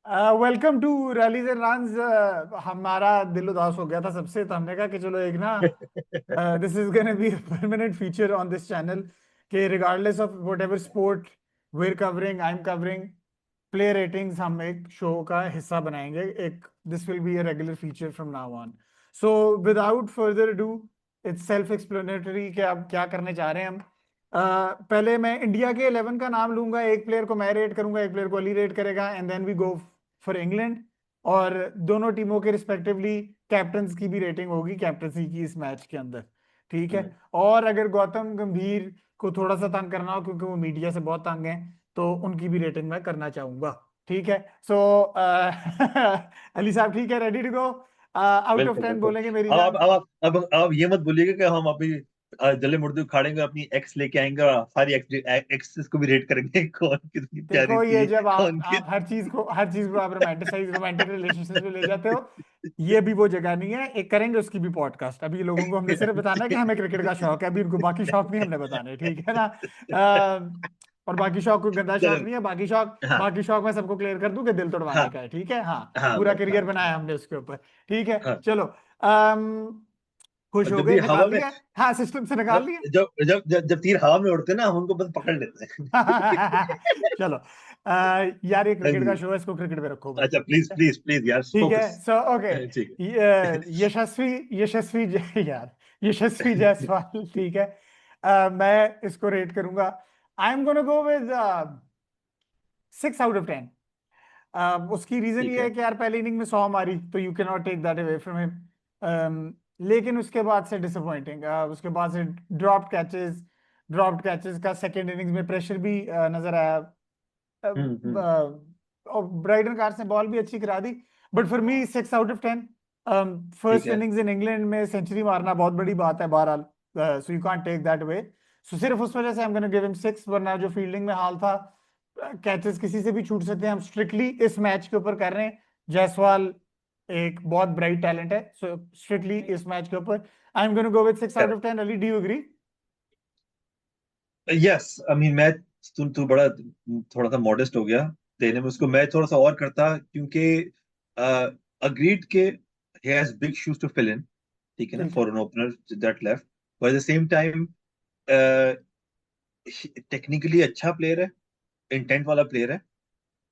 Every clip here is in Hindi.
Welcome to rallies and runs. हमारा दिल उदास हो गया था सबसे, तो हमने कहा कि चलो एक ना, this is gonna be permanent feature on this channel कि regardless of whatever sport we're covering, I am covering, play ratings हम एक शो का हिस्सा बनाएंगे। एक this will be a regular feature from now on. So without further do, it's self explanatory कि आप क्या करने जा रहे हैं हम। पहले मैं इंडिया के 11 का नाम लूंगा, एक प्लेयर को मैं रेट करूंगा, एक प्लेयर को अली रेट करेगा, and then we go for England. और दोनों टीमों के रिस्पेक्टिवली कैप्टन्स की भी रेटिंग होगी कैप्टनसी की इस मैच के अंदर, ठीक है। और अगर गौतम गंभीर को थोड़ा सा तंग करना हो, क्योंकि वो मीडिया से बहुत तंग है, तो उनकी भी रेटिंग मैं करना चाहूंगा, ठीक है। सो अली साहब ठीक है, ready to go? Out of बिल्कुल 10 बिल्कुल। बोलेंगे मेरी अब जान। अब ये मत बोलिएगा कि हम अभी जले मुर्दे उखाड़ेंगे, अपनी एक्स लेके आएंगे और सारी एक्सेस को भी रेट करेंगे, कौन कितनी प्यारी देखो, ये थी, जब कौन आप हर चीज को आप रोमांटिक रिलेशनशिप में ले जाते हो, ये भी वो जगह नहीं है। एक करेंगे उसकी भी पॉडकास्ट। अभी लोगों को हमने सिर्फ बताना है कि हमें क्रिकेट का शौक है, अभी उनको बाकी शौक नहीं हमने बताने, ठीक है ना। और बाकी शौक कोई गंदा शौक चलो। नहीं है। हाँ बाकी शौक मैं सबको क्लियर कर दूं कि दिल हाँ तोड़वाने का है, ठीक है। हाँ, हाँ पूरा बस हाँ करियर बनाया हमने उसके ऊपर, ठीक है। हाँ। चलो, खुश और हो जब गए, भी हवा निकाल में, दिया। हाँ, सिस्टम से निकाल दिया। जब तीर हवा में उड़ते हैं ना, हम उनको बस पकड़ लेते हैं। चलो, यार ये हाँ क्रिकेट का जी। शो है, इसको क्रिकेट में रखो भाई, अच्छा, ठीक प्लीज है। प्लीज प्लीज यार, ठीक है, फोकस। So okay. ठीक यशस्वी यशस्वी यार, यशस्वी जायसवाल, ठीक है। मैं इसको रेट करूंगा, आई am gonna go with 6 out of 10। उसकी रीजन ठीक ये है है। कि यार पहली इनिंग में 100 मारी, तो you can not take that away from him. लेकिन उसके बाद से डिसअपॉइंटिंग, उसके बाद से ड्रॉप्ड कैचेस का सेकेंड इनिंग्स में प्रेशर भी नजर आया। हम्म। और ब्राइडन कार्स ने बॉल भी अच्छी करा दी, but for me 6 out of 10। ठीक फर्स्ट है। इनिंग्स इन इंग्लैंड में सेंचुरी मारना बहुत बड़ी बात है बहरहाल, so you can't take that way. So सिर्फ उस वजह से I am gonna give him 6, वरना जो फील्डिंग में हाल था, कैचेस किसी से भी छूट सकते हैं। हम स्ट्रिक्टली इस मैच के ऊपर कर रहे हैं। जायसवाल एक बहुत ब्राइट टैलेंट है, सो स्ट्रिक्टली इस मैच के ऊपर I am gonna go with 6 out of 10। Ali, do you agree? Yes, I mean मैं, तू बड़ा थोड़ा सा मॉडेस्ट हो गया देने में उसको, मैं थोड़ा सा और करता, क्योंकि अग्रीड के he has big shoes to fill in, ठीक है ना, ठीक है। For an opener that left, but at the same time technically अच्छा प्लेयर है, इंटेंट वाला प्लेयर है।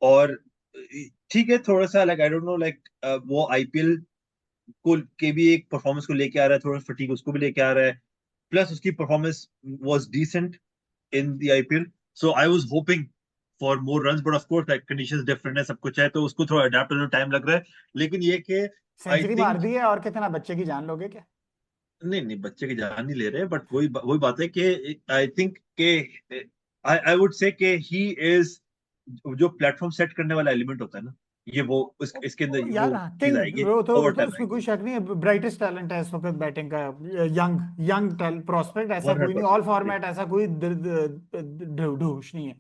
और ठीक है, थोड़ा सा like I don't know, like वो आईपीएल को के भी एक परफॉर्मेंस को लेके आ रहा है, थोड़ा फटीग उसको भी लेके आ रहा है, प्लस उसकी performance was decent in the IPL. So I was hoping for more runs, but of course like conditions different है, सब कुछ है, तो उसको थोड़ा अडेप्ट होने में टाइम लग रहा है। लेकिन ये कि आई सेंचुरी मार थिंक, दी है, और कितना बच्चे की जान लोगे क्या? नहीं नहीं, बच्चे की जान नहीं ले रहे, बट वही बात है कि आई थिंक के आई वुड से कि ही इज, जो प्लेटफॉर्म सेट करने वाला एलिमेंट होता है ना, ये वो इसके अंदर यार वो हाँ, चीज किंग, आएगी, वो ओवर तो टाइम उसमें कोई आएगी। शक नहीं है, ब्राइटेस्ट टैलेंट है इस वक्त बैटिंग का। यंग यंग प्रोस्पेक्ट, ऐसा कोई नहीं, 100%। ऑल फॉर्मेट ऐसा कोई ढूंढ नहीं है।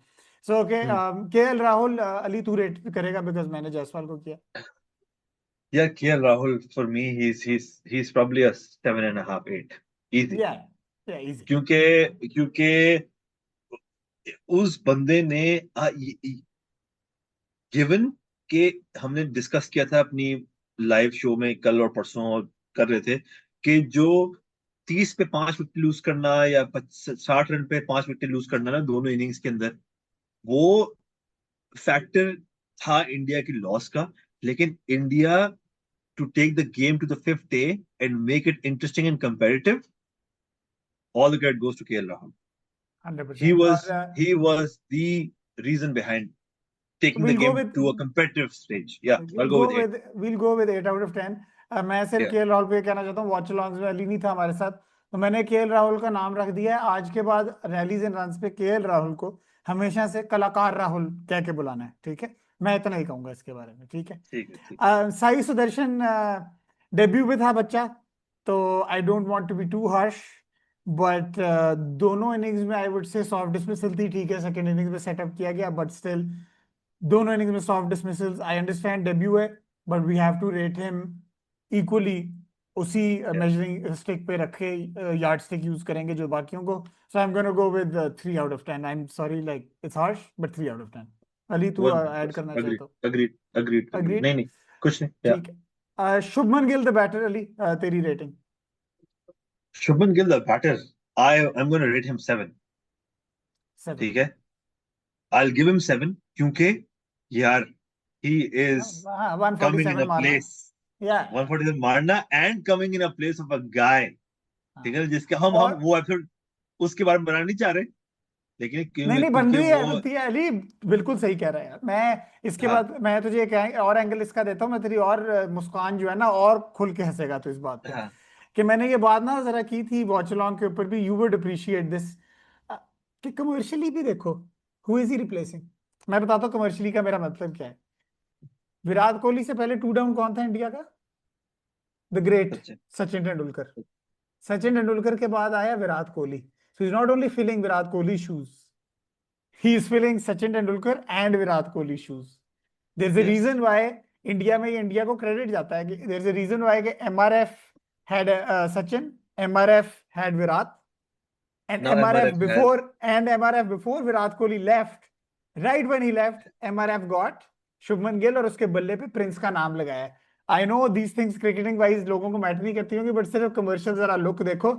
सो ओके, हम्म। केएल राहुल, अली तू रेट करेगा बिकॉज मैंने जायसवाल को किया। Yeah, KL Rahul for me, he's probably a 7.5, 8, easy. या या इजी। क्योंकि उस बंदे ने, गिवन के, हमने डिस्कस किया था अपनी लाइव शो में कल और परसों, और कर रहे थे कि जो 30 पे 5 विकेट लूज करना या 60 रन पे 5 विकेट लूज करना ना दोनों इनिंग्स के अंदर, वो फैक्टर था इंडिया की लॉस का। लेकिन India to take the game to the fifth day and make it interesting and competitive, all the credit goes to KL Rahul. He 100%। और was he was the reason behind taking the we'll go game with to a competitive stage. Yeah, I'll we'll go go with eight. with we'll go with 8 out of 10। मैं सिर्फ Yeah. केएल राहुल पे कहना चाहता हूँ, वॉच लॉन्ग्स में अली नहीं था हमारे साथ, तो मैंने केएल राहुल का नाम रख दिया है आज के बाद। रैलीज एंड रन्स पे केएल राहुल को हमेशा से कलाकार राहुल कह के बुलाना है, ठीक है। मैं इतना ही कहूंगा इसके बारे में, ठीक है। ठीक है, ठीक साई सुदर्शन डेब्यू पे था बच्चा, तो I don't want to be too harsh, but दोनों इनिंग्स में I would say soft dismissal थी, ठीक है। सेकंड इनिंग्स में सेटअप किया गया, बट स्टिल दोनों इनिंग्स में soft dismissals. I understand debut है, but we have to rate him equally, उसी है। मेजरिंग स्टिक पे रखे, यार्ड स्टिक यूज करेंगे जो बाकियों को। So I am gonna go with 3 out of 10। I am sorry, like it's harsh, but 3 out of 10। Ali तू ऐड करना 100% चाहे अग्रीड तो। अग्रीड अग्रीड अग्रीड, अग्रीड, नहीं नहीं कुछ नहीं या। ठीक है। शुभमन गिल द बैटर, अली तेरी rating. Shubman Gill the batter, I am gonna rate him 7। 7। ठीक है, आई विल गिव हिम 7 क्योंकि यार ही इज हाँ, one forty coming in seven a मारना। प्लेस, या 147 मारना and coming in a place of a guy. ठीक हाँ। है, जिसके हम और वो एपिसोड उसके बारे में बनाना नहीं चाह रहे, लेकिन नहीं नहीं, बन क्योंकि रही है, वो बनती है अली। बिल्कुल सही कह रहा है यार। मैं इसके हाँ बाद मैं तुझे एक और एंगल इसका देता हूँ। मैं तेरी और मुस्कान जो है ना, और खुल के हंसेगा तो इस बात पे, हाँ कि मैंने ये बात ना जरा की थी वॉच अलोंग के ऊपर भी, यू वुड अप्रिशिएट दिस, कि कमर्शियली भी देखो हु इज ही रिप्लेसिंग। मैं बताता हूँ कमर्शियली का मेरा मतलब क्या है। विराट कोहली से पहले टू डाउन कौन था इंडिया का? द ग्रेट सच है। सचिन तेंदुलकर। सचिन तेंदुलकर के बाद आया Virat Kohli. So is not only filling Virat Kohli shoes, he is filling Sachin Tendulkar and Virat Kohli shoes. There is a yes, reason why India में इंडिया को क्रेडिट जाता है कि there is a reason why कि MRF had Sachin, MRF had Virat, and now MRF MRF has, before and MRF before Virat Kohli left, right when he left, MRF got Shubman Gill और उसके बल्ले पे प्रिंस का नाम लगाया। I know these things cricketing wise लोगों को मैटर नहीं करती होंगी, बट सिर्फ कमर्शियल जरा लुक देखो।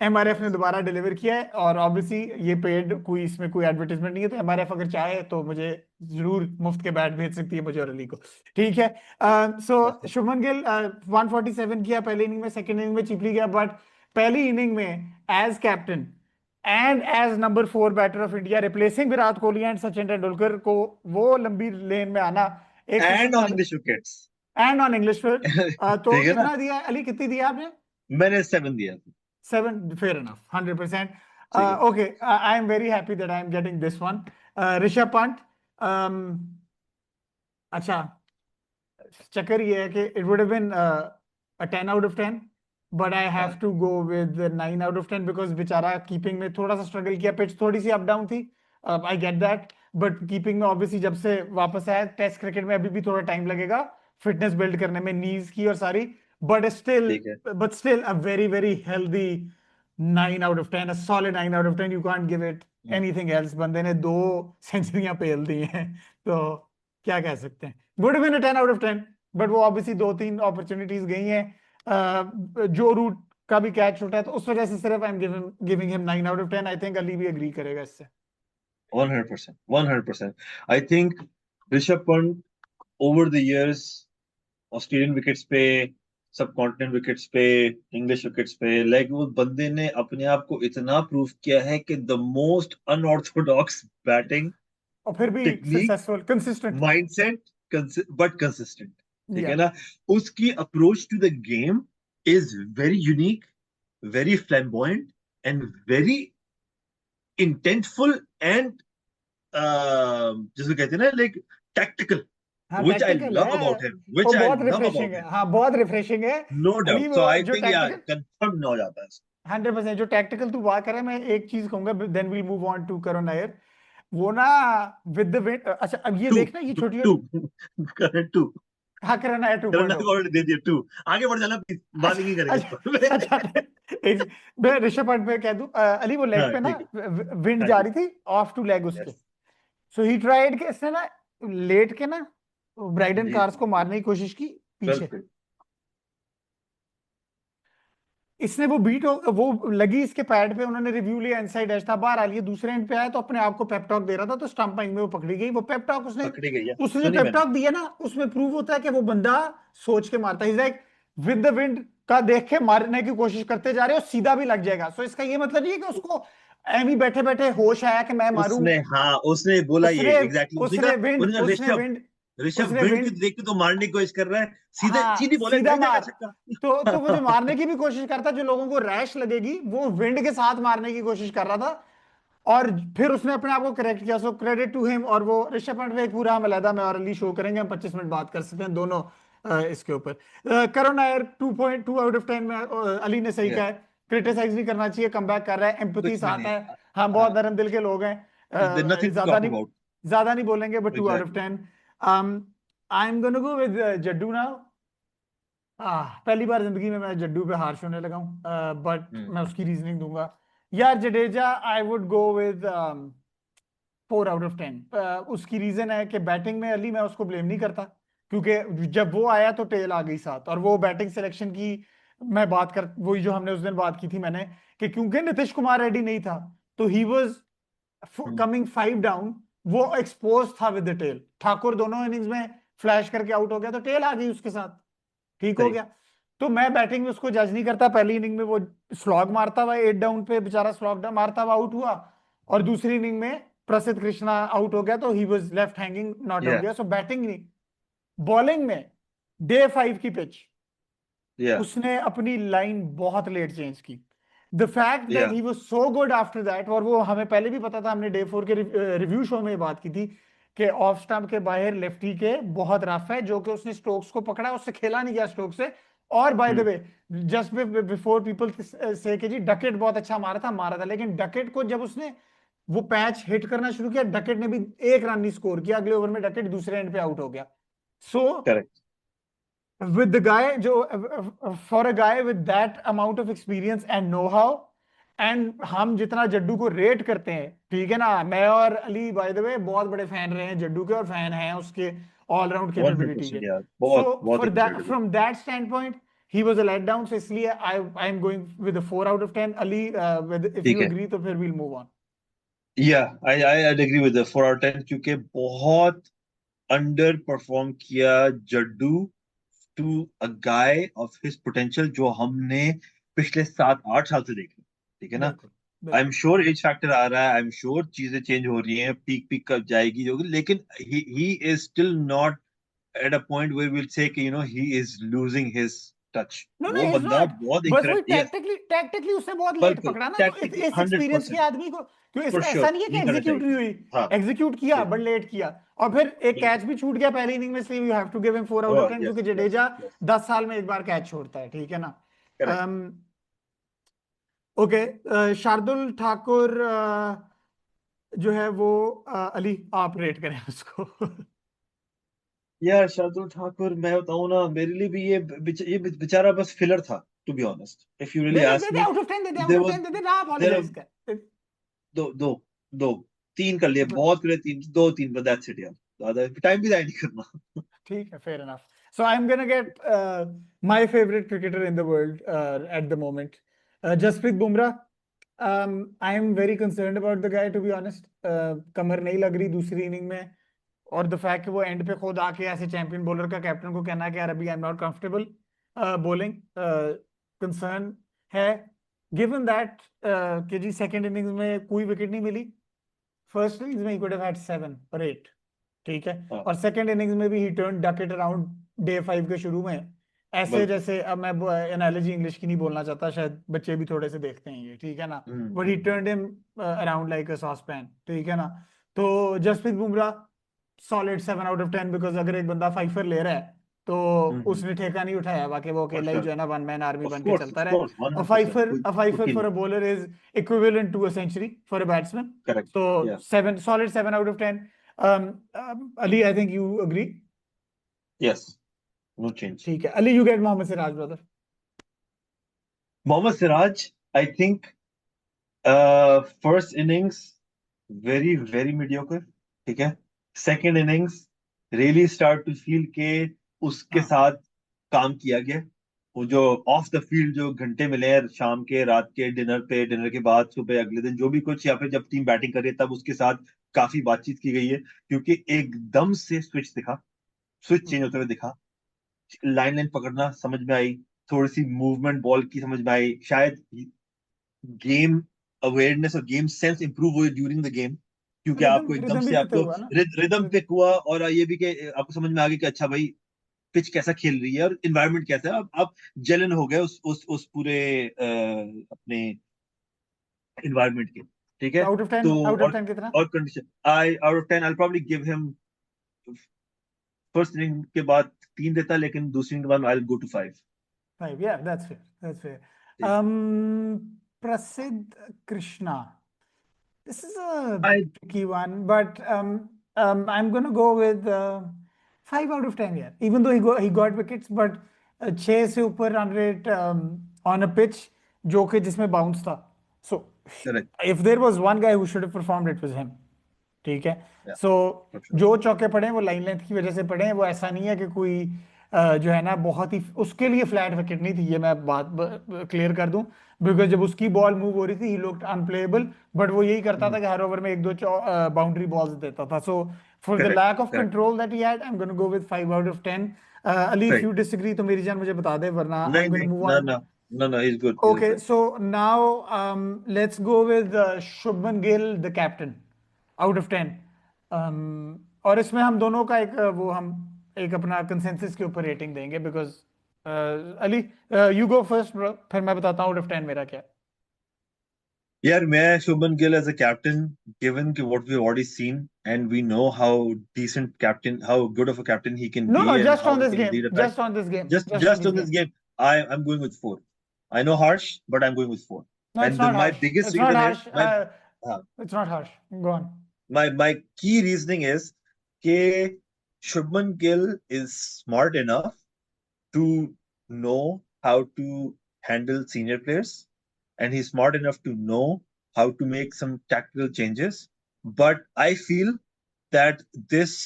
एमआरएफ ने यस दोबारा डिलीवर किया है, और ऑब्वियसली ये पेड, कोई इसमें कोई एडवर्टाइजमेंट नहीं है, तो एमआरएफ अगर चाहे तो मुझे जरूर मुफ्त के बैट भेज सकती है, मुझे और अली को। ठीक है। सो शुभमन गिल 147 किया पहली इनिंग में, सेकंड इनिंग में चिपली गया, बट पहली इनिंग में as captain and as number 4 batter of India, replacing Virat Kohli and Sachin Tendulkar को, वो लंबी लेन में आना एक किस्म एंड का, on English wickets. And on English फिर। तो ठीक है ना, कितना दिया अली, कितनी दिया आपने? मैंने 7 दिया। 7, fair enough, 100%. ठीक है, Okay, I am very happy that I am getting this one. Rishabh Pant. Um, अच्छा, चक्कर ये है कि it would have been a 10 out of 10, but I have हाँ to go with the 9 out of 10 because बेचारा कीपिंग में थोड़ा सा स्ट्रगल किया, पिच थोड़ी सी अप डाउन थी, I get that, but keeping में ऑब्वियसली जब से वापस आया, टेस्ट क्रिकेट में अभी भी थोड़ा टाइम लगेगा फिटनेस बिल्ड करने में, नीज की और सारी, बट स्टिल, ठीक है। but still a very very healthy 9 out of 10, a solid 9 out of 10, you can't give it hmm, anything else। बंदे ने 2 सेंचुरियां पेल दी हैं, तो क्या कह सकते हैं। Good win 10 out of 10, but वो ऑब्वियसली 2-3 अपॉर्चुनिटीज गई हैं। जो रूट का भी कैच छूटा है, तो उस वजह से सिर्फ I am giving him 9 out of 10। I think Ali भी एग्री करेगा इससे। 100%, 100%। I think Rishabh Pant over the years Australian wickets पे, सब कॉन्टिनेंट विकेट्स पे, इंग्लिश विकेट्स पे, लाइक वो बंदे ने अपने आप को इतना प्रूव किया है कि द मोस्ट अनऑर्थोडॉक्स बैटिंग और फिर भी technique, successful, consistent. Mindset, but consistent. ठीक या है ना, उसकी approach to the game is very unique, very flamboyant and very intentful and जिसको कहते हैं ना लाइक टैक्टिकल, हाँ, which I टैक्टिकल love है। about him, वो which I बहुत love रिफ्रेशिंग about है, him, हाँ बहुत रिफ्रेशिंग है। no Ali doubt। So वो I जो think yeah, टैक्टिकल, confirmed हो जाता है। 100% जो टैक्टिकल तू बात कर रहा है, मैं एक चीज कहूंगा, then we'll move on to Karun Nair. वो ना विद द विंड, अच्छा अब ये टू देखना, ये छोटी, टू करेक्ट टू, हाँ करुण नायर करना 2.0। को already दे दिया टू। आगे बढ़ जाना प्लीज, बात अच्छा नहीं करेंगे इस अच्छा अच्छा, पर। मैं ऋषभ पंत पे कह दूं, अली वो लेग हाँ पे ना ठीक है, विंड हाँ जा जी, रही थी ऑफ टू लेग उसके। यस, सो ही ट्राइड के इसने ना लेट के ना ब्राइडन जी कार्स जी को जी, मारने की कोशिश की पीछे। बिल्कुल। इसने वो बीट हो, वो लगी इसके पैड पे, उन्होंने रिव्यू लिया, इनसाइड एज था, बाहर आ लिया, दूसरे एंड पे आया तो अपने आप को पेपटॉक दे रहा था, तो स्टंपिंग में वो पकड़ी गई। वो पेपटॉक उसने पकड़ी गई है, उसने जो सुनी मैंने। पेपटॉक दिया ना, उसमें प्रूव होता है कि वो बंदा सोच के मारता है। लाइक विद द विंड का देख के मारने की कोशिश करते जा रहे हो, सीधा भी लग जाएगा। सो इसका ये मतलब नहीं है कि उसको एमी बैठे बैठे होश आया कि मैं मारूं। उसने हाँ उसने बोला ये उसने एग्जैक्टली exactly, उसने विंड उसने कहा उसने ऋषभ, विंड ऋषभ उसने विंड की विंड देख के तो मारने की कोशिश कर रहा है, सीधे हाँ सीधी बॉल है, सीधा लग जाएगा मार। तो वो जो छक्का। मारने की भी कोशिश करता, जो लोगों को रैश लगेगी, वो विंड के साथ मारने की कोशिश कर रहा था। और फिर उसने अपने आप को करेक्ट किया, सो क्रेडिट टू हिम। और वो ऋषभ पंत पे एक पूरा हम अलहदा मैं और अली शो करेंगे, हम 25 मिनट बात कर सकते हैं दोनों इसके ऊपर। करुण नायर 2.2 आउट ऑफ 10 में, अली ने सही कहा Yes, है, क्रिटिसाइज नहीं करना चाहिए, कम बैक कर रहा है, एम्पथी कुछ भी साथ नहीं, है। हम बहुत नरम दिल के लोग हैं। नथिंग टू ज्यादा टॉक नहीं, अबाउट। ज्यादा नहीं बोलेंगे, but 2 out of exactly, 10। I am gonna go with Jaddu now. पहली बार जिंदगी में मैं जड्डू पे हार्श होने लगा हूँ, बट हम्म, मैं उसकी रीजनिंग दूंगा। यार Jadeja, I would go with 4 out of 10। उसकी रीजन है कि बैटिंग में अली मैं उसको ब्लेम नहीं करता, क्योंकि जब वो आया तो टेल आ गई साथ, और वो बैटिंग सिलेक्शन की मैं बात कर, वही जो हमने उस दिन बात की थी मैंने, कि क्योंकि नीतीश कुमार रेड्डी नहीं था तो he was hmm, coming 5 down, वो एक्सपोज था विद द टेल। ठाकुर दोनों इनिंग्स में फ्लैश करके आउट हो गया तो टेल आ गई उसके साथ, ठीक हो सही। गया। तो मैं बैटिंग में उसको जज नहीं करता, पहली इनिंग में वो स्लॉग मारता हुआ 8 डाउन पे बेचारा स्लॉग मारता हुआ आउट हुआ, और दूसरी इनिंग में प्रसिद्ध कृष्णा आउट हो गया तो he was left hanging, not out या गया। सो बैटिंग नहीं, बॉलिंग में डे 5 की पिच या उसने अपनी लाइन बहुत लेट चेंज की। द फैक्ट दैट या he was so good after that, और वो हमें पहले भी पता था, हमने डे 4 के रिव्यू शो में ये बात की थी कि ऑफ स्टंप के बाहर लेफ्टी के बहुत रफ है, जो कि उसने स्टोक्स को पकड़ा, उससे खेला नहीं गया स्टोक्स से। और by the hmm, way, just before people से कि जी डकेट बहुत अच्छा मारा था, लेकिन डकेट को जब उसने वो पैच हिट करना शुरू किया, डकेट ने भी 1 रन नहीं स्कोर किया, अगले ओवर में डकेट दूसरे एंड पे आउट हो गया। So correct. with the guy जो for a guy with that amount of experience and know-how, and हम जितना जड्डू को रेट करते हैं, ठीक है ना, मैं और अली बाय द वे बहुत बड़े फैन रहे हैं जड्डू के, और फैन हैं उसके ऑलराउंड कैपेबिलिटी के। 100% यार, सो बहुत बहुत for that, incredible। From that stand point he was a let down, so इसलिए I am going with 4 out of 10। Ali if ठीक यू है। एग्री तो फिर we'll move on. Yeah I I agree with 4 out 10, क्योंकि बहुत अंडर परफॉर्म किया Jaddu to a guy of his potential, जो हमने पिछले 7-8 साल से देख रहे हैं। ठीक है ना। बिल्कुल आई एम बिल्कुल। श्योर एज फैक्टर आ रहा है, आई एम श्योर चीजें चेंज हो रही हैं, पीक पीक कब जाएगी होगी, लेकिन he is still not at a point where will say कि he is losing his touch. No no वो इज बंदा नॉट, बहुत बस वही इंक्रेडिबल। यस, टैक्टिकली उससे बहुत लेट बिल्कुल पकड़ा ना, तो टैक्टिकली इस हंड्रेड एक्सपीरियंस के परसेंट आदमी को, क्यों फॉर ऐसा श्योर नहीं है कि नहीं करना एग्जीक्यूट चाहिए। नहीं हुई, हाँ। एग्जीक्यूट किया बट लेट किया। और फिर एक बिल्कुल। कैच भी छूट गया पहली इनिंग में, इसलिए you have to give him 4 out of 10, yes क्योंकि यस जडेजा यस। 10 साल में एक बार कैच छोड़ता है, ठीक है ना। करेक्ट। ओके, शार्दुल ठाकुर जो है वो अली आप रेट करें उसको। यार शार्दुल ठाकुर, मैं बताऊं ना, मेरे लिए भी ये बेचारा बस फिलर था, to be honest, if you really दे आस्क दे मी। आउट ऑफ 10, दे दे आउट देयर ऑफ वाज 10, दे दे ना, देयर अपोलोजाइज कर। दो दो दो तीन कर लिए, बहुत करे तीन, दो तीन, बस दैट्स इट यार, ज्यादा टाइम भी जाया नहीं करना। ठीक है, fair enough. So I'm gonna get my favorite cricketer in the world at the moment, Jasprit Bumrah. I am very concerned about the guy, to be honest. कमर नहीं लग रही दूसरी इनिंग में, और द फैक्ट कि वो एंड पे खुद आके ऐसे चैंपियन बॉलर का कैप्टन को कहना है कि यार अभी I am not comfortable bowling, concern है। गिवन दैट कि जी सेकंड इनिंग्स में कोई विकेट नहीं मिली, फर्स्ट इनिंग्स में ही कुड हैव हैड 7 और 8, ठीक है, हाँ, और सेकंड इनिंग्स में भी ही turn duck it around day 5 के शुरू में, ऐसे बिल्कुल। जैसे, अब मैं एनालॉजी इंग्लिश की नहीं बोलना चाहता, शायद बच्चे भी थोड़े से देखते हैं ये, ठीक है ना, but he hmm. Turned him around like a saucepan, ठीक है ना। तो Jasprit Bumrah solid 7 out of 10, because अगर एक बंदा फाइफर ले रहा है तो हम्म। उसने ठेका नहीं उठाया, बाकी वो फॉर अकेला ही श्योर। जो है ना वन मैन आर्मी ऑफ बन के कोर्स चलता ऑफ रहे। कोर्स अ 100%, फाइफर कोई अ फाइफर वकील फॉर नहीं। A bowler is equivalent to a century for a batsman. Correct. So या। solid 7 out of 10. Ali, I think you agree. Yes. No change. ठीक है, Ali, you get Mohammed Siraj, brother. Mohammed Siraj, I think first innings very very mediocre. ठीक है। Second innings really start to feel के उसके हाँ, साथ काम किया गया। वो जो ऑफ द फील्ड जो घंटे मिले हैं, शाम के, रात के, डिनर पे, डिनर के बाद, सुबह अगले दिन, जो भी कुछ, या फिर जब टीम बैटिंग कर रही है तब उसके साथ काफी बातचीत की गई है, क्योंकि एकदम से स्विच दिखा, स्विच चेंज होते हुए दिखा। लाइन लाइन पकड़ना समझ में आई, थोड़ी सी मूवमेंट बॉल की समझ में आई, शायद गेम अवेयरनेस और गेम सेंस इंप्रूव हुए ड्यूरिंग द गेम, क्योंकि रिदम आपको एकदम रिदम भी से पता आपको हुआ ना। रिदम पिक हुआ, और ये भी कि आपको समझ में आ गया कि अच्छा भाई, पिच कैसा खेल रही है और इन्वायरमेंट कैसा है। अब आप जलन हो गए उस पूरे अपने इन्वायरमेंट के। ठीक है। तो तो आउट ऑफ और 10 कितना? और condition, I out of 10 I probably give him, first inning के बाद 3 देता, लेकिन दूसरी इनिंग के बाद आई go to 5। 5, yeah, that's fair, that's fair. ठीक है। Prasidh Krishna. This is a I tricky one, but I'm gonna go with 5 out of 10 here. Even though he got wickets, but 6 से ऊपर run rate on a pitch जो कि जिसमें बाउंस था. So correct. if there was one guy who should have performed, it was him. ठीक है। Yeah, so for sure. जो चौके पड़े हैं वो लाइन लेंथ की वजह से पड़े हैं, वो ऐसा नहीं है कि कोई जो है ना बहुत ही उसके लिए फ्लैट विकेट नहीं थी, ये मैं बात क्लियर कर दूं। बिकॉज जब उसकी बॉल मूव हो रही थी ही लुक्ड अनप्लेएबल, बट वो यही करता था कि हर ओवर में एक दो बाउंड्री बॉल्स देता था। So for the Correct, lack of correct. Control that he had, I am gonna go with 5 out of 10। Ali if Right. You disagree तो मेरी जान मुझे बता दे, वरना आई नहीं एम गोना नहीं, move no on. no no no, he's good, he's Okay, okay. so now let's go with Shubman Gill, the captain, out of 10. और इसमें हम दोनों का एक वो हम एक अपना कंसेंसस के ऊपर रेटिंग देंगे, because Ali you go first bro, फिर मैं बताता हूँ आउट ऑफ 10 मेरा क्या है। यार मैं Shubman Gill as a captain, given कि what we've already seen and we know how decent captain, how good of a captain he can No, be no, and just how on he this can game, lead a pack. just on this game, Just just on just this on this game. game, I'm going with 4. I know harsh, but I'm going with 4. No, it's And not my harsh. biggest It's not reason is harsh. my uh, It's not harsh. Go on. my key reasoning is कि Shubman Gill is smart enough to know how to handle senior players, and he's smart enough to know how to make some tactical changes. But I feel that this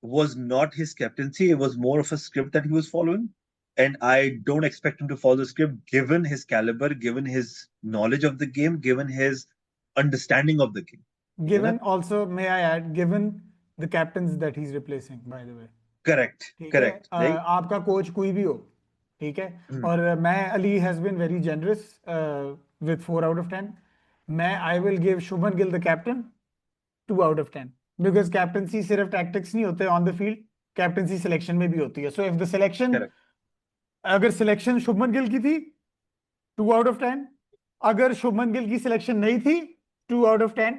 was not his captaincy. It was more of a script that he was following. And I don't expect him to follow the script given his caliber, given his knowledge of the game, given his understanding of the game. ठीक है ना? Given also, may I add, given the captains that he's replacing, by the way. Correct, ठीक है, correct. Like, आपका कोच कोई भी हो, ठीक है। और मैं Ali has been very generous with 4 out of 10। मैं I will give Shubman Gill the captain 2 out of 10, because captaincy सिर्फ टैक्टिक्स नहीं होते on the field, captaincy selection में भी होती है। So if the selection, correct. अगर सिलेक्शन शुभमन गिल की थी 2 आउट ऑफ 10, अगर शुभमन गिल की सिलेक्शन नहीं थी 2 आउट ऑफ 10,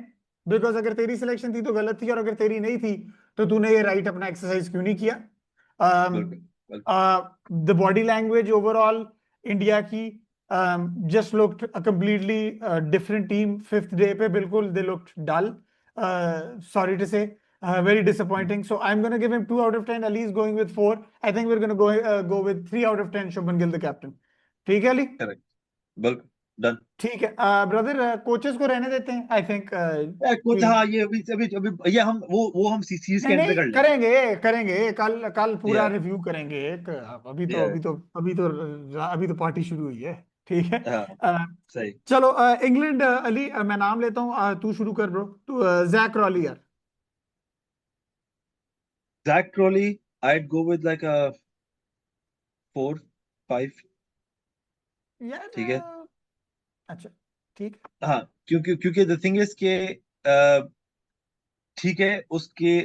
बिकॉज अगर तेरी सिलेक्शन थी तो गलत थी, और अगर तेरी नहीं थी तो तूने ये राइट अपना एक्सरसाइज क्यों नहीं किया। बिल्कुल, बिल्कुल. The body language overall India की just looked a completely different team fifth day पे, बिल्कुल they looked dull, sorry to say, very disappointing. So I'm going to give him 2 out of 10. Ali is going with 4. I think we're going to go with 3 out of 10 Shubman Gill the captain. ठीक है अली? Correct. बिल्कुल. Done. ठीक है ब्रदर, कोचेस को रहने देते हैं आई थिंक। कुछ हाँ, ये अभी अभी अभी ये हम वो हम सीरीज के नहीं एंड पे नहीं, कर लेंगे. करेंगे करेंगे, कल कल पूरा Yeah, रिव्यू करेंगे एक। अभी तो yeah. अभी तो अभी तो अभी तो पार्टी शुरू हुई है, ठीक है। हाँ, सही. चलो इंग्लैंड, अली मैं नाम लेता हूँ, तू शुरू कर ब्रो, तू जैक क्रॉली यार। Zach Crowley, I'd go with like a 4, 5. यार ठीक है. अच्छा, ठीक। हाँ, क्योंकि क्योंकि द थिंग इज के अ, ठीक है, उसके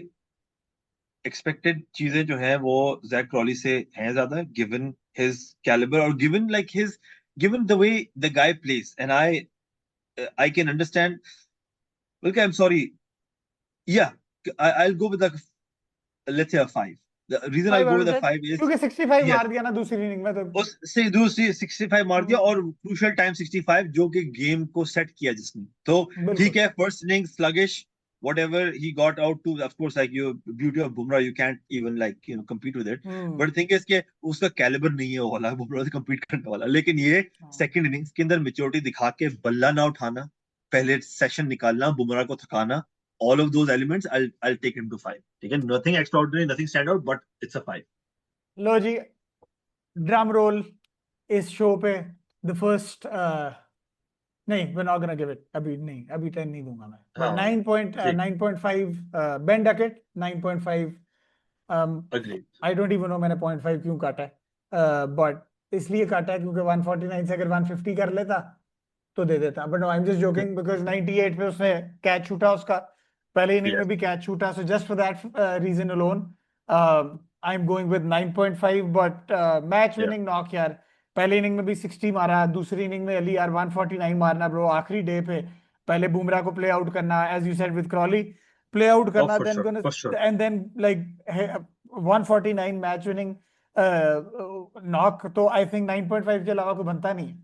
एक्सपेक्टेड चीजें जो है वो जैक क्रॉली से हैं ज्यादा, गिवन हिज कैलिबर और given like his, given the way the guy place, and I can understand. Okay, I'm sorry. Yeah, I'll go with like, let's say a 5. The reason I'll 5 go out of with a 10, 5 is क्योंकि 65 yes, मार दिया ना दूसरी इनिंग में तो। उससे दूसरी 65 मार दिया और क्रूशियल टाइम 65 जो कि गेम को सेट किया जिसने, तो ठीक बिल्कुल। है. First inning sluggish, whatever he got out to, of course, like you, beauty of Bumrah, you can't even like compete with it. But thing is कि उसका कैलिबर नहीं है वो वाला बुमराह से compete करने वाला. लेकिन ये सेकंड इनिंग्स के अंदर मेच्योरिटी दिखा के बल्ला ना उठाना, पहले सेशन निकालना, बुमराह को थकाना, all of those elements, I'll take him to 5. ठीक है, nothing extraordinary, nothing stand out, but it's a 5. लो जी, ड्रम रोल इस शो पे, द फर्स्ट, नहीं we're not gonna give it, अभी नहीं, अभी 10 नहीं दूंगा मैं, but हाँ, ठीक. 9.5 Ben Duckett 9.5। Agreed. I don't even know मैंने 0.5 क्यों काटा है, बट इसलिए काटा है क्योंकि 149 से अगर 150 कर लेता तो दे देता, but no I am just joking, because 98 पे उसने कैच छूटा उसका, पहले इनिंग में Yes. भी कैच छूटा, so just for that reason alone I am going with 9.5। But match Yeah. Winning knock यार, पहले इनिंग में भी 60 मारा, दूसरी इनिंग में अली यार 149 मारना ब्रो, आखिरी डे पे पहले बुमराह को प्ले आउट करना, as you said with Crawley, play out Oh, करना, for then sure, gonna, for sure. And then like 149 match winning knock, तो आई थिंक 9.5 के अलावा कोई बनता नहीं है।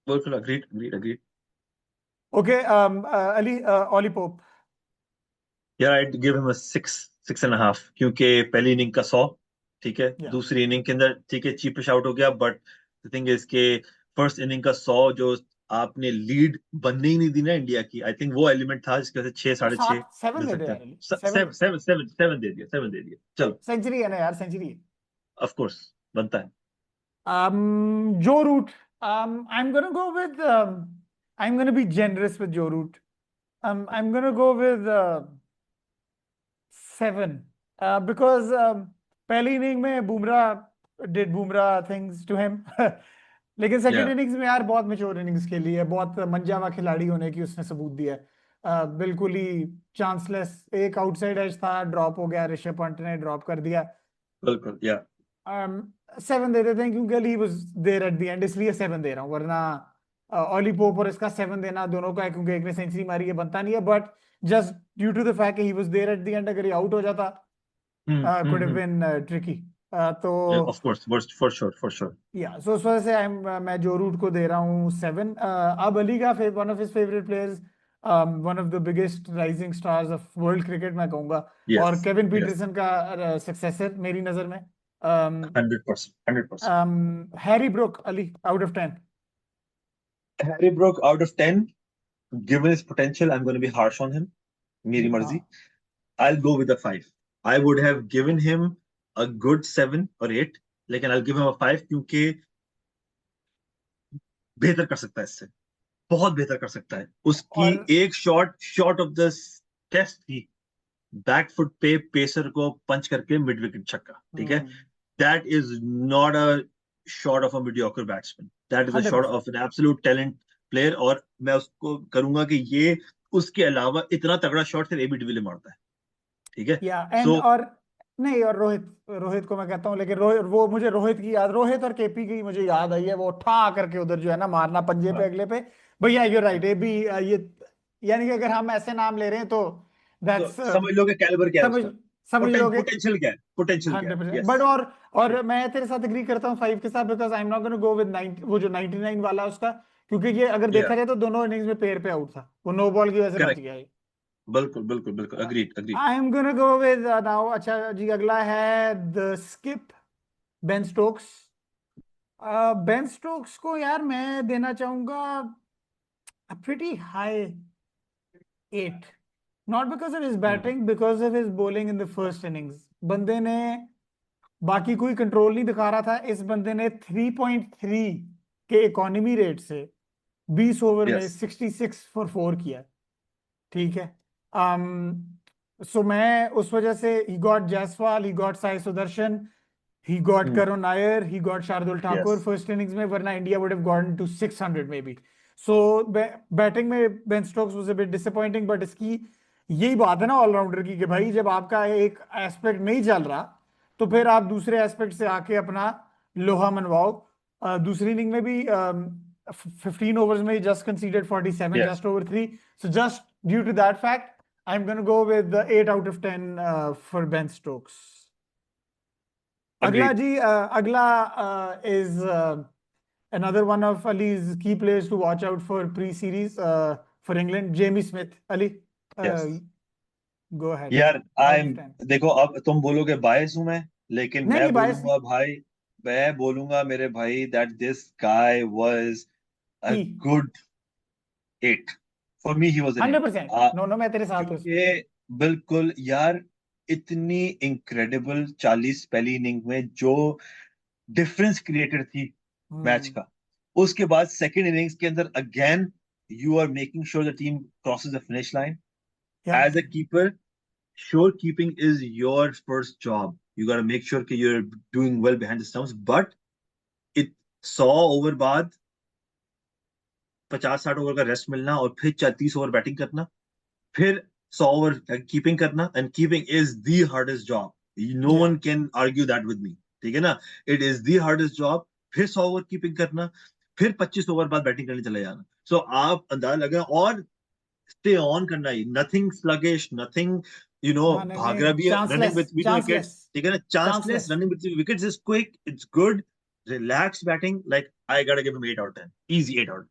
बिल्कुल, agreed, agreed, agreed. Okay Ali, Ollie Pope. Yeah, I'd give him a 6, 6.5, क्योंकि पहली इनिंग का 100, ठीक है, या दूसरी इनिंग के अंदर ठीक है चीपिश आउट हो गया, बट द थिंग इज के फर्स्ट इनिंग का 100 जो आपने लीड बनने ही नहीं दी ना इंडिया की। आई थिंक वो एलिमेंट था जिसकी वजह से 6 तो साढ़े छह 7 मिल दे दे सकते यार हैं। Ali, 7। Seven seven seven seven दे दिया, 7 दे दिया, चलो। सेंचुरी है ना यार, सेंचुरी है। ऑफ कोर्स बनता है। Joe Root. I'm gonna go with. I'm gonna be generous with Joe Root. I'm gonna go with 7 because पहली इनिंग में Bumrah did Bumrah things to him लेकिन सेकंड या इनिंग्स में यार बहुत मैच्योर इनिंग्स खेली है, बहुत मंजा हुआ खिलाड़ी होने की उसने सबूत दिया है। बिल्कुल ही चांसलेस, एक आउटसाइड एज था, ड्रॉप हो गया, ऋषभ पंत ने ड्रॉप कर दिया। बिल्कुल या 7 दे देते हैं क्योंकि Ali was there at the end, इसलिए 7 दे रहा हूँ, वरना ऑली पोप और इसका 7 देना दोनों का है क्योंकि एक ने सेंचुरी मारी है, बनता नहीं है, but just due to the fact he was there at the end, अगर ये आउट हो जाता कुड हैव बीन ट्रिकी। तो of course for sure for sure. या सो उस वजह से मैं जो रूट को दे रहा हूँ 7। अब अली का one of his favourite players, one of the biggest rising stars of world cricket मैं कहूंगा, यस और केविन यस पीटरसन का सक्सेसर मेरी नजर में, um, 100%, 100%। Harry Brook Ali out of 10। Harry Brook out of 10, given his potential I am gonna be harsh on him, मेरी मर्जी। हाँ, I'll go with a 5. I would have given him a good 7 or 8, लेकिन I'll give him a 5 क्योंकि बेहतर कर सकता है इससे, बहुत बेहतर कर सकता है। उसकी और एक शॉट ऑफ द टेस्ट थी, बैकफुट पे पेसर को पंच करके मिड विकेट छक्का, ठीक है। That is not a shot of a mediocre batsman, that is a shot 100%। Of an absolute talent player. और मैं उसको करूंगा कि ये उसके अलावा इतना तगड़ा शॉट सिर्फ एबी डिविलियर्स मारता है, ठीक है। या एंड सो और नहीं, और रोहित, रोहित को मैं कहता हूँ, लेकिन रोहित, वो मुझे रोहित की याद, रोहित और केपी की मुझे याद आई है, वो ठा करके उधर जो है ना मारना पंजे पे अगले पे। भैया यू राइट, ये भी ये, यानी कि अगर हम ऐसे नाम ले रहे हैं तो दैट्स, समझ लो कि कैलिबर क्या है समझ उसका, समझ लोगे। पोटेंशियल क्या है, पोटेंशियल क्या है। 100%। यस बट और मैं तेरे साथ एग्री करता हूँ 5 के साथ, because I am not gonna go with 9, वो जो 99 वाला उसका, क्योंकि ये अगर या देखा जाए तो दोनों इनिंग्स में पेड़ पे आउट था, वो नो बॉल की वजह से बच करेक्ट, गया। बिल्कुल बिल्कुल बिल्कुल, agreed agreed. I am gonna go with now, अच्छा जी, अगला है the skip, Ben Stokes. Ben Stokes को यार मैं देना चाहूंगा pretty high 8, not because of his batting, because of his bowling in the first innings. बंदे ने बाकी कोई कंट्रोल नहीं दिखा रहा था, इस बंदे ने 3.3 के इकोनॉमी रेट से 20 ओवर में यस 66 फॉर 4 किया, ठीक है। सो मैं उस वजह से, he got Jaiswal, he got Sai Sudarshan, he got Karun Nair, he got Shardul Thakur yes first innings में, वरना India would have gone to 600 maybe. So batting में Ben Stokes was a bit disappointing, but इसकी यही बात है ना ऑलराउंडर की, कि भाई जब आपका एक एस्पेक्ट नहीं चल रहा तो फिर आप दूसरे एस्पेक्ट से आके अपना लोहा मनवाओ। दूसरी इनिंग में भी 15 ओवर्स में just considered 47, yes just over 3। So just due to that fact I am gonna go with 8 out of 10 for Ben Stokes. अगला अग्रीड। जी, अगला is another one of Ali's key players to watch out for pre-series for England, Jamie Smith. Ali, yes go ahead. यार Out आई, of 10. देखो अब तुम बोलोगे बायस हूं मैं, लेकिन नहीं मैं नहीं, बायस नहीं। बोलूंगा भाई, मैं बोलूंगा मेरे भाई that this guy was a E, good 8। For me he was an 100%। 8, no no, मैं तेरे साथ हूँ इसमें। क्योंकि बिल्कुल यार, इतनी इनक्रेडिबल 40 पहली इनिंग में जो डिफरेंस क्रिएटेड थी मैच हम्म, का। उसके बाद सेकंड इनिंग्स के अंदर again you are making sure the team crosses the finish line. Yeah as a keeper, sure keeping is your first job, you gotta make sure कि you are doing well behind the stumps. But it 100 over बाद 50-60 ओवर का रेस्ट मिलना और फिर 30 ओवर बैटिंग करना, फिर 100 ओवर कीपिंग करना, and keeping is the hardest job, no yeah one can argue that with me, ठीक है ना। It is the hardest job. फिर 100 ओवर कीपिंग करना, फिर 25 ओवर बाद बैटिंग करने चले जाना। सो आप अंदाजा लगाएं, और स्टे ऑन करना ही, नथिंग स्लगिश, नथिंग हाँ, नहीं भाग रहा नहीं, भी है, running chanceless, between chanceless, wickets, ठीक है ना, chanceless chanceless. Running between wickets is quick, it's good, relax batting, like I gotta give him 8 out of 10, easy 8 out.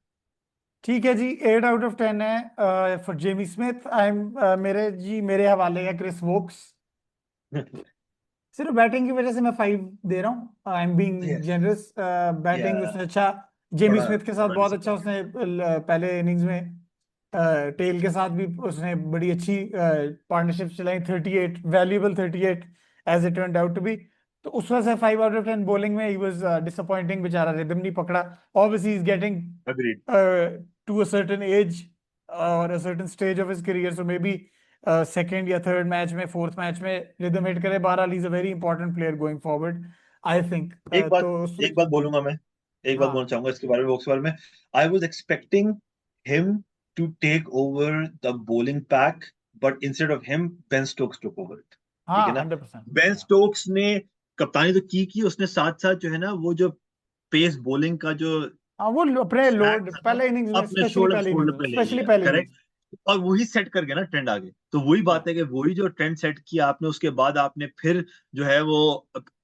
ठीक है जी, 8 आउट ऑफ 10 है for Jamie Smith. I am, मेरे जी, मेरे हवाले है क्रिस वोक्स। सिर्फ बैटिंग की वजह से मैं 5 दे रहा हूँ, I am being yes generous. या बैटिंग उसने अच्छा, जेमी बड़ा स्मिथ के साथ बड़ा बहुत अच्छा डिसअपॉइंटेड। उसने पहले इनिंग्स में टेल के साथ भी उसने बड़ी अच्छी पार्टनरशिप चलाई, 38 valuable 38 as it turned out to be. तो उस वजह से 5 आउट ऑफ 10 बॉलिंग में ही वाज डिसअपॉइंटिंग, बेचारा रिदम नहीं पकड़ा। Obviously is getting agreed. To a certain age और a certain stage of his career, so may be second या थर्ड मैच में, फोर्थ मैच में रिदम हिट करे। बहरहाल is a very important player going forward, I think. एक बात तो एक बात बोलूंगा मैं, एक बात बोलना हाँ चाहूंगा इसके बारे में, बॉक्स बारे में। I was expecting him to take over the bowling pack, but instead of him Ben Stokes took over it. ठीक है हाँ ना। 100%। बेन स्टोक्स ने कप्तानी तो की उसने, साथ साथ जो है ना वो जो पेस बॉलिंग का जो हाँ वो अपने स्टैट लोड था ना, पहले इनिंग्स में, अपने स्पेशली शोल्डर पहले शोल्डर इनिंग्स में, पे ले स्पेशली लिया। पहले इनिंग्स। करेक्ट। और वही सेट कर गया ना ट्रेंड आगे। तो वही या बात है कि वही जो ट्रेंड सेट किया आपने, उसके बाद आपने फिर जो है वो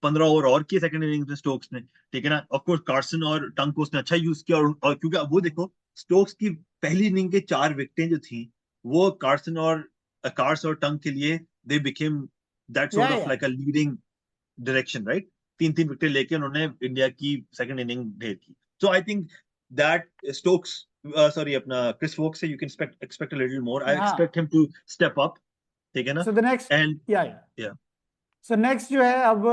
15 ओवर और किए सेकंड इनिंग्स में स्टोक्स ने। ठीक है ना। ऑफ कोर्स कार्सन और टंग को उसने अच्छा यूज किया, और क्योंकि अब वो देखो स्टोक्स की पहली इनिंग के 4 विकेटें जो थी, वो कार्स और टंग के लिए they became that sort of yeah like a leading direction, right. 3-3 wicket लेके उन्होंने इंडिया की सेकंड इनिंग ढेर की। So I think that Stokes, sorry अपना क्रिस वोक्स से you can expect a little more. I expect हाँ। Him to step up. ठीक है ना। सो द नेक्स्ट, एंड या या सो नेक्स्ट जो है अब,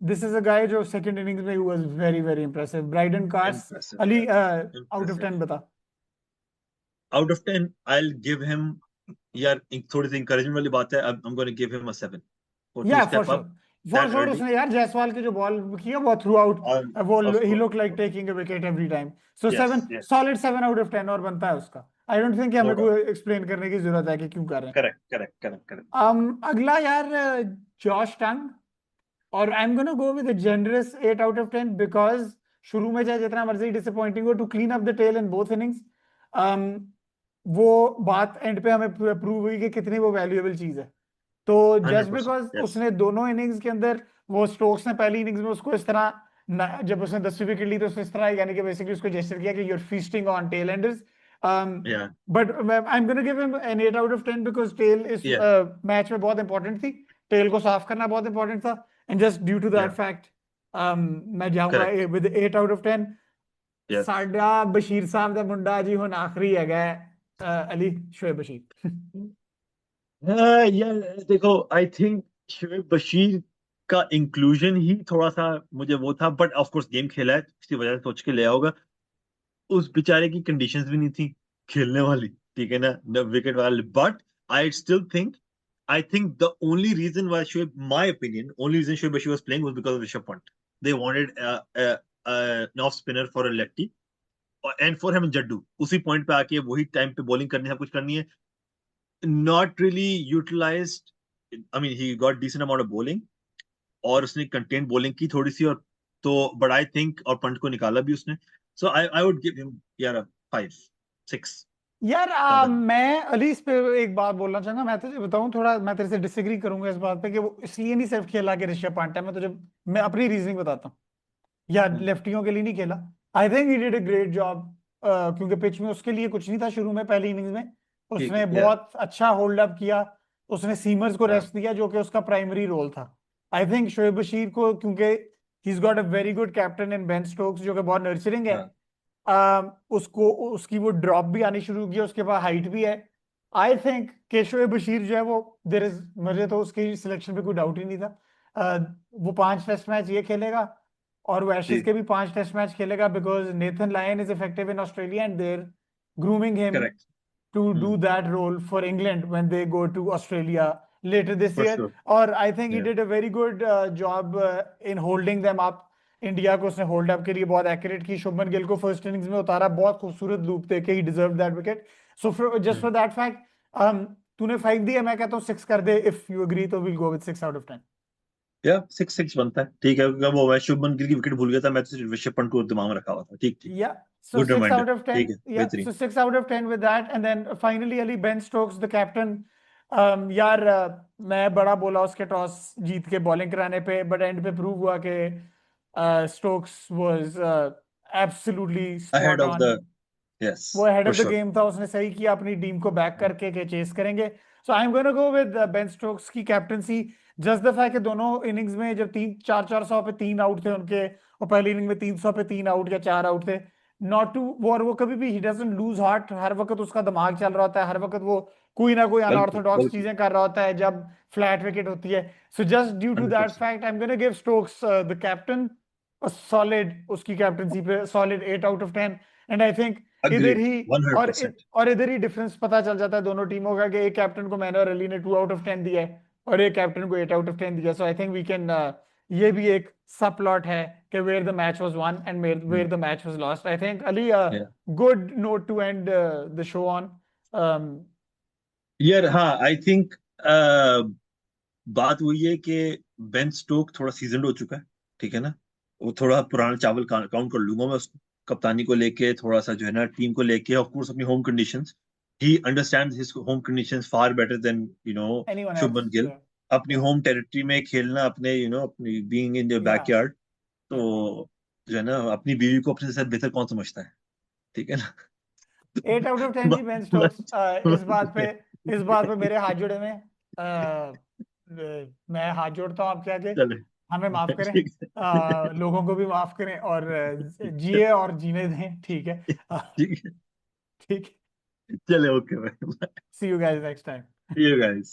दिस इज अ गाय जो सेकंड इनिंग्स में was very very impressive, Brydon Carse. Impressive Ali यार, आउट ऑफ इम्प्रेसिव। 10 बता। Out of 10 I will give him, यार एक थोड़ी सी इंकरेजमेंट वाली बात है, I am going to give him a 7 for to yeah step up for that sure early. उसने यार जायसवाल की जो बॉल की है वो थ्रू आउट, और वो of he course, look like taking a wicket every time. So yes 7, yes, solid 7 out of 10 और बनता है उसका। आई डोंट थिंक नो हमें को डाउट। एक्सप्लेन करने की जरूरत है कि क्यों कर रहे हैं। Correct correct correct correct. अगला यार, जॉश टंग। और I am gonna go with generous 8 out of 10, because शुरू में चाहे जितना मर्जी डिसअपॉइंटिंग हो, to clean up the tail in both innings, वो बात एंड पे हमें प्रूव हुई कि कितनी वो वैल्यूएबल चीज है। तो जस्ट 100%, बिकॉज यस। उसने दोनों इनिंग्स के अंदर, वो स्टोक्स ने पहली इनिंग्स में उसको इस तरह जब उसने 10वीं विकेट ली तो उसने इस तरह यानी कि बेसिकली उसको जेस्चर किया कि your feasting on tail enders. Yeah but I am gonna give him an 8 out of 10, because tail is yeah match में बहुत इंपॉर्टेंट थी। टेल को साफ करना बहुत इंपॉर्टेंट था, and just due to that या फैक्ट मैं जाऊंगा correct, with 8 out of 10। Yes. साडा बशीर साहब का मुंडा जी हुन आखिरी है अली शोएब बशीर। यार देखो, आई थिंक शोएब बशीर का इंक्लूजन ही थोड़ा सा मुझे वो था, बट ऑफ कोर्स गेम खेला है इसकी वजह से सोच के ले होगा। उस बेचारे की कंडीशंस भी नहीं थी खेलने वाली। ठीक है ना, विकेट वाले। But I still think, I think the only reason why Shoaib, my opinion, only reason Shoaib Bashir was playing was because of Rishabh Pant. They wanted an off spinner for a lefty, and for him Jaddu उसी पॉइंट पे आके वही टाइम पे बॉलिंग करनी है, सब कुछ करनी है। Not really utilized. I mean, he got decent amount of bowling, और उसने कंटेंट बॉलिंग की थोड़ी सी, और तो बट आई थिंक और पंट को निकाला भी उसने। सो आई वुड गिव हिम यार 5 6 यार 7। मैं अली इस पे एक बात बोलना चाहूंगा। मैं तुझे बताऊं, थोड़ा मैं तेरे से डिसएग्री करूंगा इस बात पे कि वो इसलिए नहीं सिर्फ खेला कि ऋषभ पंत है। मैं तुझे, मैं अपनी रीजनिंग बताता हूँ, या लेफ्टियों के लिए नहीं खेला। I think he did a great job, क्योंकि पिच में उसके लिए कुछ नहीं था शुरू में, पहली इनिंग्स में ठीक उसने है यार। बहुत अच्छा होल्ड अप किया। उसने सीमर्स को हाँ रेस्ट दिया जो कि उसका प्राइमरी रोल था। आई थिंक शोएब बशीर को, क्योंकि he is got a very good captain in Ben Stokes जो कि बहुत नर्चरिंग है, हाँ उसको उसकी वो ड्रॉप भी आनी शुरू की, उसके पास हाइट भी है। आई थिंक कि शोएब बशीर जो है वो, देर इज, मुझे तो उसकी सिलेक्शन पे कोई डाउट ही नहीं था। वो 5 टेस्ट मैच ये खेलेगा, और वो एशेज जी। के भी 5 टेस्ट मैच खेलेगा, because Nathan Lyon is effective in Australia and there grooming him correct. to do that role for England when they go to Australia later this for year. Sure. Or I think he या did a very good job in holding them up. India को उसने होल्ड अप के लिए बहुत एक्यूरेट की। शुभमन गिल को फर्स्ट इनिंग्स में उतारा, बहुत खूबसूरत लूप दे के, he deserve that wicket. So just for that fact, तूने 5 दिया, मैं कहता हूँ 6 कर दे। इफ यू एग्री तो will go with 6 out of 10। या 6 6 बनता है, ठीक है, क्योंकि वो मैं शुभमन गिल की विकेट भूल गया था, मैं तो सिर्फ ऋषभ पंत को दिमाग में रखा हुआ था। ठीक ठीक। Yeah. So good 6 reminder. out of 10. ठीक है, Yeah. So बेहतरीन। 6 out of 10 with that. And then finally Ali Ben Stokes, the captain. यार मैं बड़ा बोला उसके टॉस जीत के बॉलिंग कराने पे, बट एंड पे प्रूव हुआ कि Stokes was absolutely ahead spot of on. The, yes, वो head of for the sure. Game था, उसने सही किया, अपनी टीम को बैक करके के चेस करेंगे। So I am gonna go with Ben Stokes की कैप्टनसी। जस्ट द फैक्ट कि दोनों इनिंग्स में जब 3 4 400 पे 3 आउट थे उनके, और पहली इनिंग में 300 पे 3 आउट या 4 आउट थे, नॉट टू वो कभी भी ही डजंट लूज हार्ट, हर वक्त उसका दिमाग चल रहा होता है, हर वक्त वो कोई ना कोई बिल्कुल अनऑर्थोडॉक्स बिल्कुल चीजें कर रहा होता है जब फ्लैट विकेट होती है। So just due to that 100%। Fact I am gonna give Stokes the captain solid, उसकी कैप्टनसी पे solid 8 out of 10। And I think इधर अग्रीड ही 100%। और इधर ही डिफरेंस पता चल जाता है दोनों टीमों का, कि एक कैप्टन को मैंने और अली ने 2 आउट ऑफ 10 दिया है और एक कैप्टन को 8 आउट ऑफ 10 दिया। So I think we can, ये भी एक सब प्लॉट है कि where the match was won and where the match was lost. I think Ali, good note to end the show on. Um, यार हाँ, आई थिंक बात वही है कि बेन स्टोक थोड़ा सीजनड हो चुका है, ठीक है ना। वो थोड़ा पुराना चावल काउंट कर लूंगा मैं उसको, कप्तानी को लेके थोड़ा सा जो है ना, टीम को लेके, ऑफ कोर्स अपनी home conditions, he understands his home conditions far better than anyone else? Shubman Gill. Yeah, अपनी yeah, होम टेरिटरी में खेलना, अपने अपनी being in the yeah, backyard, yeah. तो जो है ना, अपनी बीवी को अपने साथ बेहतर कौन समझता है, ठीक है ना। 8 आउट ऑफ 10 जी बेन स्टोक्स। इस बात पे मेरे हाथ जुड़े हुए हैं। मैं हाथ जोड़ता हूँ आपके आगे। चले। हमें माफ करें, ठीक लोगों को भी माफ करें, और जिए और जीने दें, ठीक है। ठीक है, ठीक। चले, ओके भाई। See you guys next time. See you guys.